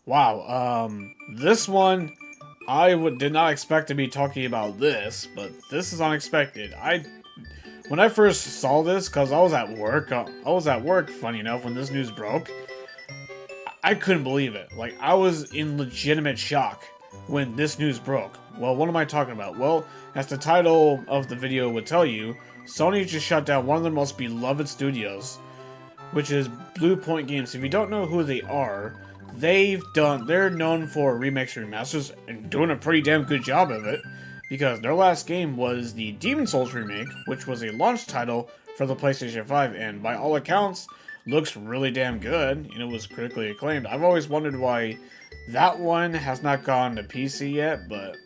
Wow, this one, did not expect to be talking about this, but this is unexpected. When I first saw this, cause I was at work, funny enough, when this news broke, I couldn't believe it. Like, I was in legitimate shock when this news broke. Well, what am I talking about? Well, as the title of the video would tell you, Sony just shut down one of their most beloved studios, which is Bluepoint Games. If you don't know who they are, they're known for remakes and remasters and doing a pretty damn good job of it, because their last game was the Demon Souls remake, which was a launch title for the PlayStation 5, and by all accounts, looks really damn good, and it was critically acclaimed. I've always wondered why that one has not gone to PC yet, but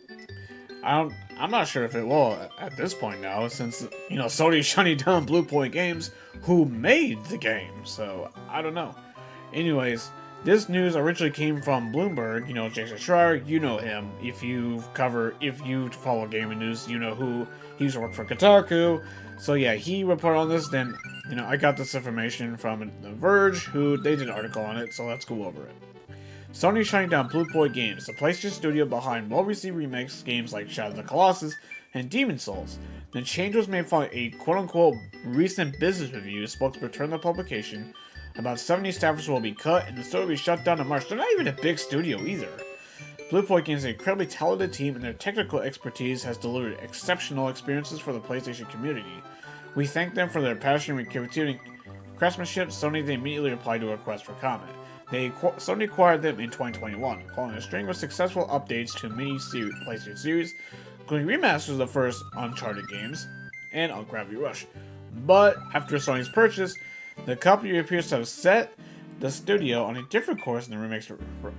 I'm not sure if it will at this point now, since, Sony's shutting down Bluepoint Games, who made the game, so I don't know. Anyways, this news originally came from Bloomberg, Jason Schreier, you know him. If you follow gaming news, you know who he used to work for Kotaku. So yeah, he reported on this, then, I got this information from The Verge, who they did an article on it, so let's go over it. Sony shutting down Bluepoint Games, the PlayStation studio behind well-received remakes games like Shadow of the Colossus and Demon Souls. The change was made following a quote-unquote recent business review. Spokesperson turned the publication. About 70 staffers will be cut, and the studio will be shut down in March. They're not even a big studio either. Bluepoint Games is an incredibly talented team, and their technical expertise has delivered exceptional experiences for the PlayStation community. We thank them for their passion and creativity and craftsmanship. Sony then immediately replied to a request for comment. Sony acquired them in 2021, following a string of successful updates to many PlayStation series, including remasters of the first Uncharted games and on Gravity Rush. But after Sony's purchase, the company appears to have set the studio on a different course in the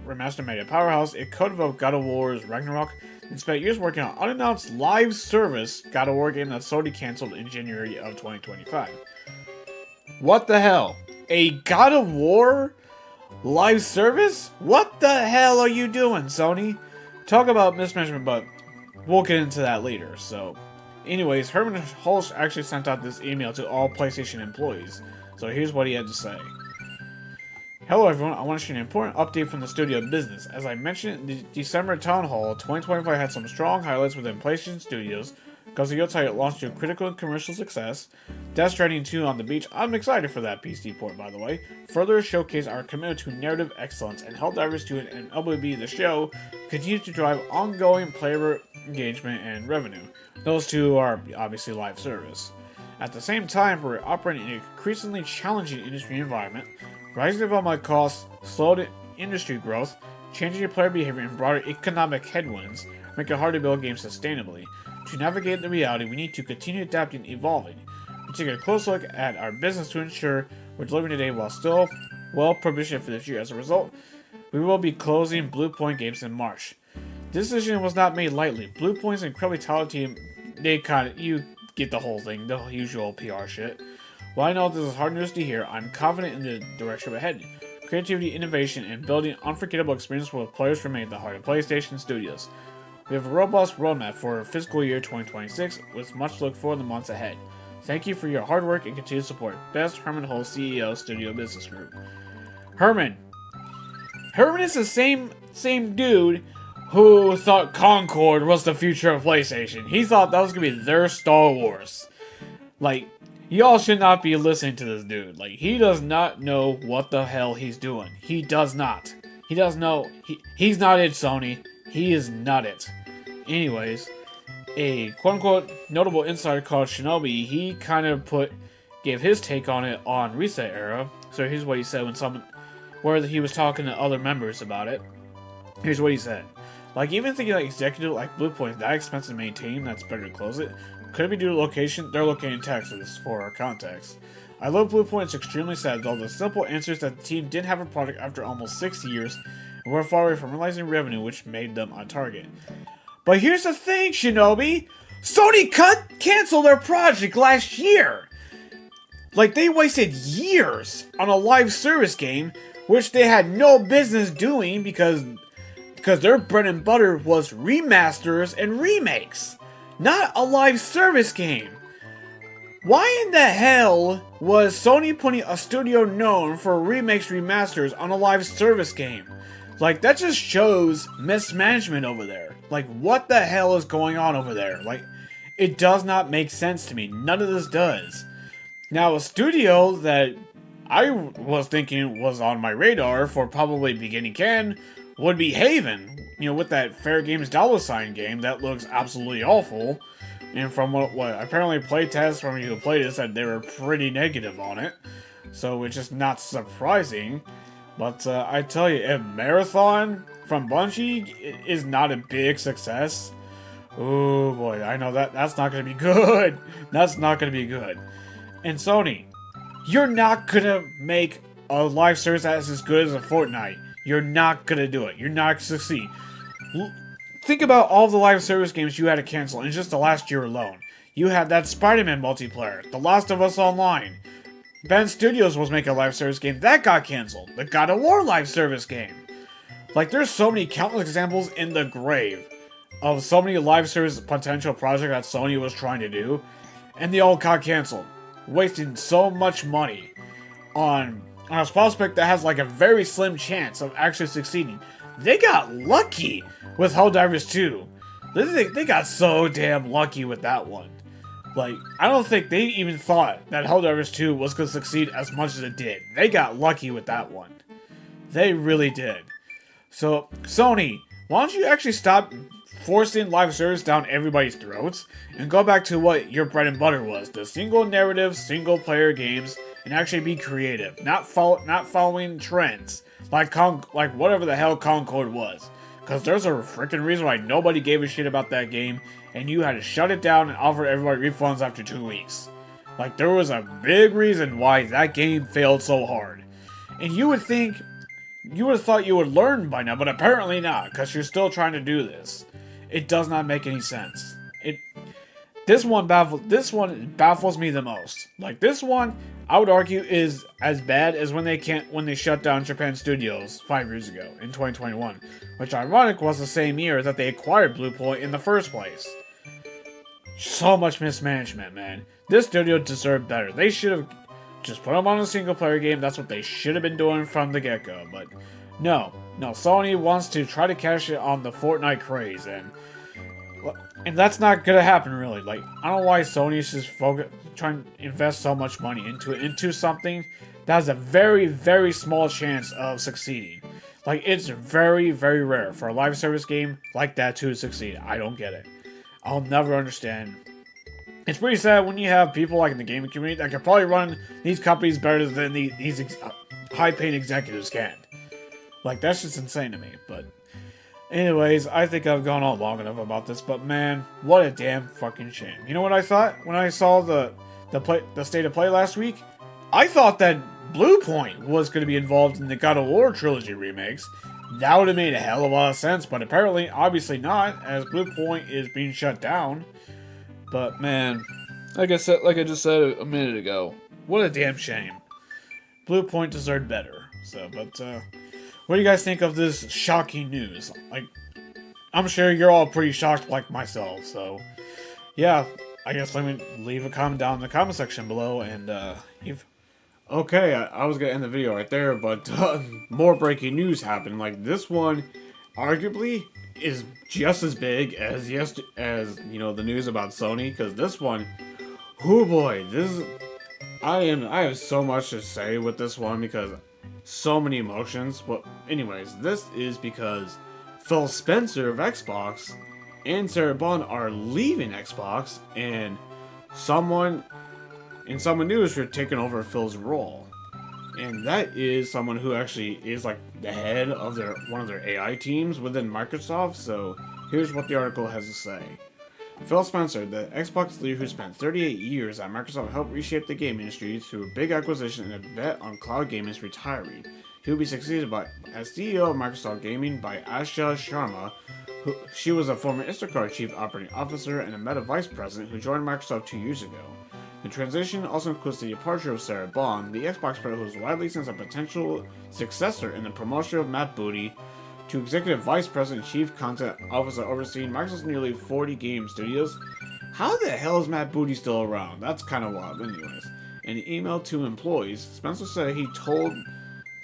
remaster media powerhouse. It co-developed God of War's Ragnarok and spent years working on unannounced live service God of War game that Sony canceled in January of 2025. What the hell? A God of War live service? What the hell are you doing, Sony? Talk about mismanagement, but we'll get into that later. So, anyways, Herman Hulse actually sent out this email to all PlayStation employees. So here's what he had to say. Hello everyone, I want to share an important update from the studio business. As I mentioned in the December Town Hall, 2025 had some strong highlights within PlayStation Studios. Kazuyo title launched to critical and commercial success. Death Stranding 2 on the beach, I'm excited for that PC port by the way. Further showcase our commitment to narrative excellence, and Helldivers 2 and LBB The Show continue to drive ongoing player engagement and revenue. Those two are obviously live service. At the same time, we're operating in an increasingly challenging industry environment. Rising development costs, slowed industry growth, changing player behavior, and broader economic headwinds make it hard to build games sustainably. To navigate the reality, we need to continue adapting and evolving. We take a close look at our business to ensure we're delivering today while still well positioned for this year. As a result, we will be closing Bluepoint Games in March. This decision was not made lightly. Bluepoint's incredibly talented team, you get the whole thing, the usual PR shit. While I know this is hard news to hear, I'm confident in the direction we're heading. Creativity, innovation, and building unforgettable experiences with players remain at the heart of PlayStation Studios. We have a robust roadmap for fiscal year 2026, with much to look for in the months ahead. Thank you for your hard work and continued support. Best, Herman Hulse, CEO, Studio Business Group. Herman is the same dude who thought Concord was the future of PlayStation. He thought that was going to be their Star Wars. Like, y'all should not be listening to this dude. Like, he does not know what the hell he's doing. He does not. He doesn't know. He's not it, Sony. He is not it. Anyways, a quote-unquote notable insider called Shinobi, he kind of gave his take on it on Reset Era. So here's what he said where he was talking to other members about it. Here's what he said. Like, even thinking like executive like Bluepoint, that expensive to maintain, that's better to close it. Could it be due to location? They're located in Texas, for our context. I love Bluepoint, it's extremely sad though. The simple answer is that the team didn't have a product after almost 6 years, and we're far away from realizing revenue, which made them on target. But here's the thing, Shinobi! Sony canceled their project last year! Like, they wasted years on a live service game, which they had no business doing because their bread and butter was remasters and remakes, not a live service game. Why in the hell was Sony putting a studio known for remakes remasters on a live service game? Like, that just shows mismanagement over there. Like, what the hell is going on over there? Like, it does not make sense to me. None of this does. Now, a studio that I was thinking was on my radar for probably beginning can would be Haven. You know, with that Fair Games $sign game that looks absolutely awful. And from what apparently playtests from you who played it said they were pretty negative on it. So it's just not surprising. But I tell you, if Marathon from Bungie is not a big success, oh boy, I know that's not going to be good. That's not going to be good. And Sony, you're not going to make a live service that's as good as a Fortnite. You're not going to do it. You're not going to succeed. Think about all the live service games you had to cancel in just the last year alone. You had that Spider-Man multiplayer, The Last of Us Online. Ben Studios was making a live service game, that got canceled. The God of War live service game. Like, there's so many countless examples in the grave of so many live service potential projects that Sony was trying to do, and they all got canceled. Wasting so much money on a prospect that has like a very slim chance of actually succeeding. They got lucky with Helldivers 2. They got so damn lucky with that one. Like, I don't think they even thought that Helldivers 2 was going to succeed as much as it did. They got lucky with that one. They really did. So, Sony, why don't you actually stop forcing live service down everybody's throats and go back to what your bread and butter was, the single narrative, single player games, and actually be creative, not following trends like whatever the hell Concord was. Because there's a freaking reason why nobody gave a shit about that game, and you had to shut it down and offer everybody refunds after 2 weeks. Like, there was a big reason why that game failed so hard. And you would have thought you would learn by now, but apparently not, because you're still trying to do this. It does not make any sense. This one baffles me the most. Like, this one, I would argue, is as bad as when they shut down Japan Studios 5 years ago in 2021, which ironic was the same year that they acquired Bluepoint in the first place. So much mismanagement, man. This studio deserved better. They should have just put them on a single player game. That's what they should have been doing from the get-go. But no, Sony wants to try to cash it on the Fortnite craze, and that's not gonna happen, really. Like, I don't know why Sony is just trying to invest so much money into something that has a very, very small chance of succeeding. Like, it's very, very rare for a live service game like that to succeed. I don't get it. I'll never understand. It's pretty sad when you have people like in the gaming community that can probably run these companies better than these high-paying executives can. Like, that's just insane to me, but anyways, I think I've gone on long enough about this, but man, what a damn fucking shame. You know what I thought when I saw the state of play last week? I thought that Bluepoint was going to be involved in the God of War trilogy remakes. That would have made a hell of a lot of sense, but apparently, obviously not, as Bluepoint is being shut down. But man, like I just said a minute ago, what a damn shame. Bluepoint deserved better. So, but what do you guys think of this shocking news? Like, I'm sure you're all pretty shocked like myself, so yeah, I guess let me leave a comment down in the comment section below, and okay, I was gonna end the video right there, but more breaking news happened. Like, this one, arguably, is just as big as the news about Sony, because this one, oh boy, I have so much to say with this one, because so many emotions. But anyways, this is because Phil Spencer of Xbox and Sarah Bond are leaving Xbox, and someone new is taking over Phil's role. And that is someone who actually is like the head of one of their AI teams within Microsoft. So here's what the article has to say. Phil Spencer, the Xbox leader who spent 38 years at Microsoft, helped reshape the game industry through a big acquisition and a bet on cloud gaming, is retiring. He will be succeeded as CEO of Microsoft Gaming by Asha Sharma. She was a former Instacart chief operating officer and a Meta vice president who joined Microsoft 2 years ago. The transition also includes the departure of Sarah Bond, the Xbox player who was widely seen as a potential successor in the promotion of Matt Booty to Executive Vice President and Chief Content Officer overseeing Microsoft's nearly 40 game studios. How the hell is Matt Booty still around? That's kind of wild. Anyways, in an email to employees, Spencer said he told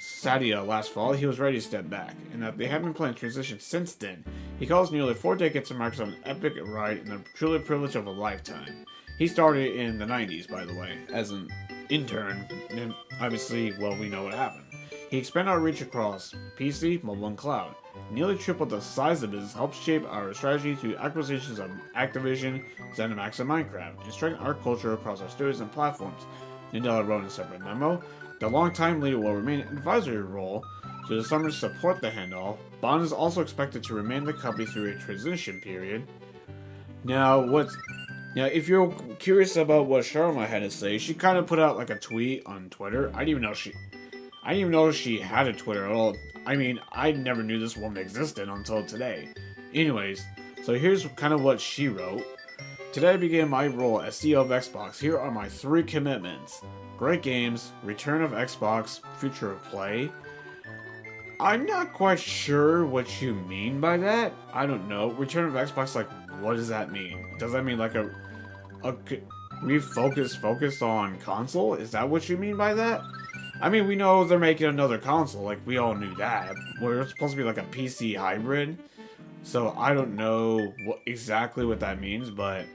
Satya last fall, he was ready to step back, and that they have been planning transition since then. He calls nearly 4 decades of Microsoft an epic ride and the truly privilege of a lifetime. He started in the 90s, by the way, as an intern, and obviously, well, we know what happened. He expanded our reach across PC, mobile, and cloud. Nearly tripled the size of the business, helped shape our strategy through acquisitions of Activision, ZeniMax, and Minecraft, and strengthened our culture across our studios and platforms. Nadella wrote in a separate memo, the longtime leader will remain in an advisory role to the summer to support the handoff. Bond is also expected to remain in the company through a transition period. Now, if you're curious about what Sharma had to say, she kind of put out like a tweet on Twitter. I didn't even know she had a Twitter at all. I mean, I never knew this woman existed until today. Anyways, so here's kind of what she wrote. Today I began my role as CEO of Xbox. Here are my 3 commitments. Great games, return of Xbox, future of play. I'm not quite sure what you mean by that. I don't know. Return of Xbox, like, what does that mean? Does that mean like a focus on console? Is that what you mean by that? I mean, we know they're making another console, like, we all knew that. We're supposed to be like a PC hybrid. So I don't know exactly what that means, but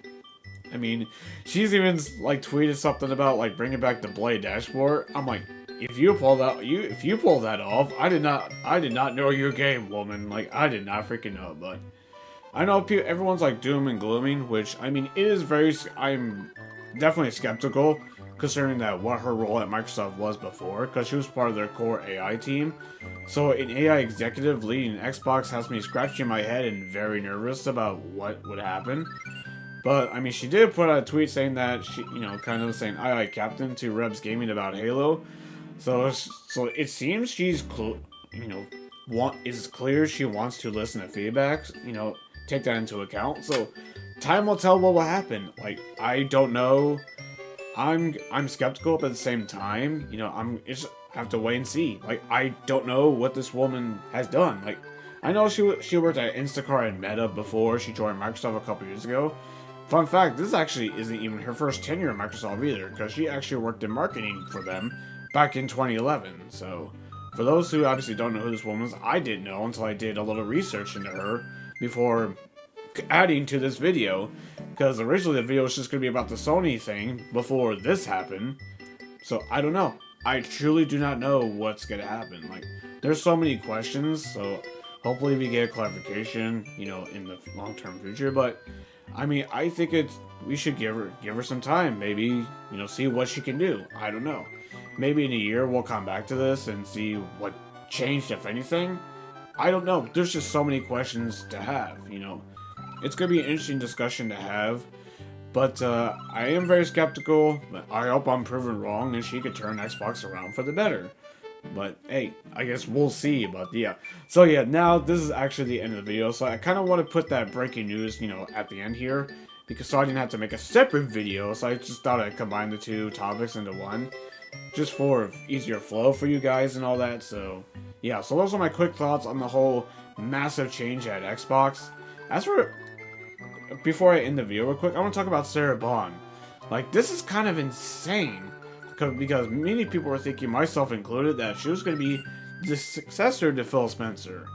I mean, she's even like tweeted something about like bringing back the Blade dashboard. I'm like, if you pull that off, I did not know your game, woman. Like, I did not freaking know. But I know everyone's like doom and glooming, which I mean, it is I'm definitely skeptical considering that what her role at Microsoft was before, because she was part of their core AI team. So an AI executive leading Xbox has me scratching my head and very nervous about what would happen. But, I mean, she did put out a tweet saying that she, kind of saying, aye, Captain to Rebs Gaming about Halo. So it seems she's, is clear she wants to listen to feedback, take that into account. So, time will tell what will happen. Like, I don't know. I'm skeptical, but at the same time, I have to wait and see. Like, I don't know what this woman has done. Like, I know she worked at Instacart and Meta before she joined Microsoft a couple years ago. Fun fact, this actually isn't even her first tenure at Microsoft either, because she actually worked in marketing for them back in 2011. So, for those who obviously don't know who this woman is, I didn't know until I did a little research into her before adding to this video, because originally the video was just going to be about the Sony thing before this happened. So, I don't know. I truly do not know what's going to happen. Like, there's so many questions, so hopefully we get clarification, in the long-term future, but I mean, I think we should give her some time. Maybe, see what she can do. I don't know. Maybe in a year we'll come back to this and see what changed, if anything. I don't know. There's just so many questions to have, It's going to be an interesting discussion to have. But I am very skeptical. But I hope I'm proven wrong and she could turn Xbox around for the better. But hey, I guess we'll see. But yeah. So yeah, now this is actually the end of the video. So I kind of want to put that breaking news, at the end here. Because so I didn't have to make a separate video. So I just thought I'd combine the 2 topics into one. Just for easier flow for you guys and all that. So yeah, so those are my quick thoughts on the whole massive change at Xbox. Before I end the video real quick, I want to talk about Sarah Bond. Like, this is kind of insane. Because many people were thinking, myself included, that she was going to be the successor to Phil Spencer.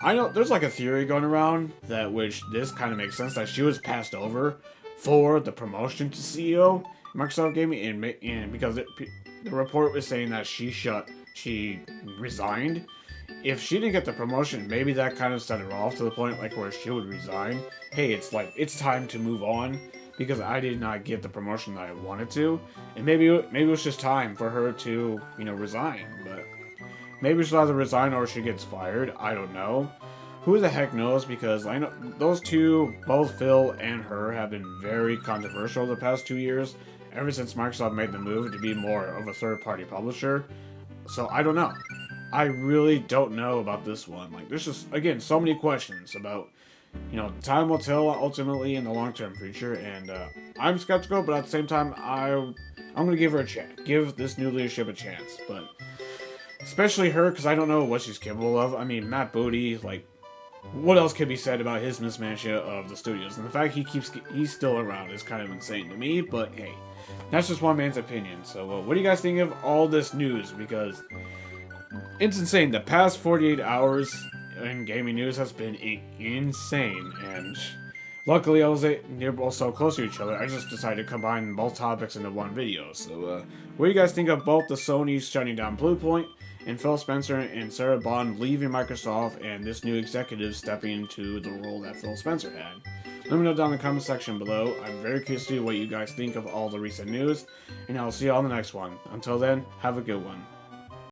I know there's like a theory going around that which this kind of makes sense, that she was passed over for the promotion to CEO Microsoft Gaming, and because the report was saying that she resigned. If she didn't get the promotion, maybe that kind of set her off to the point like where she would resign. Hey, it's time to move on. Because I did not get the promotion that I wanted to, and maybe it was just time for her to, resign. But maybe she'll either resign or she gets fired. I don't know. Who the heck knows? Because I know those two, both Phil and her, have been very controversial the past 2 years. Ever since Microsoft made the move to be more of a third-party publisher. So I don't know. I really don't know about this one. Like, there's just, again, so many questions about. Time will tell ultimately in the long-term future, and I'm skeptical, but at the same time, I'm going to give her a chance. Give this new leadership a chance, but especially her, because I don't know what she's capable of. I mean, Matt Booty, like, what else could be said about his mismanagement of the studios? And the fact he's still around is kind of insane to me, but hey, that's just one man's opinion. So what do you guys think of all this news? Because It's insane. The past 48 hours in gaming news has been insane, and luckily they're both so close to each other. I just decided to combine both topics into one video. So, what do you guys think of both the Sony's shutting down Bluepoint and Phil Spencer and Sarah Bond leaving Microsoft and this new executive stepping into the role that Phil Spencer had? Let me know down in the comment section below. I'm very curious to see what you guys think of all the recent news, and I'll see you all in the next one. Until then, have a good one.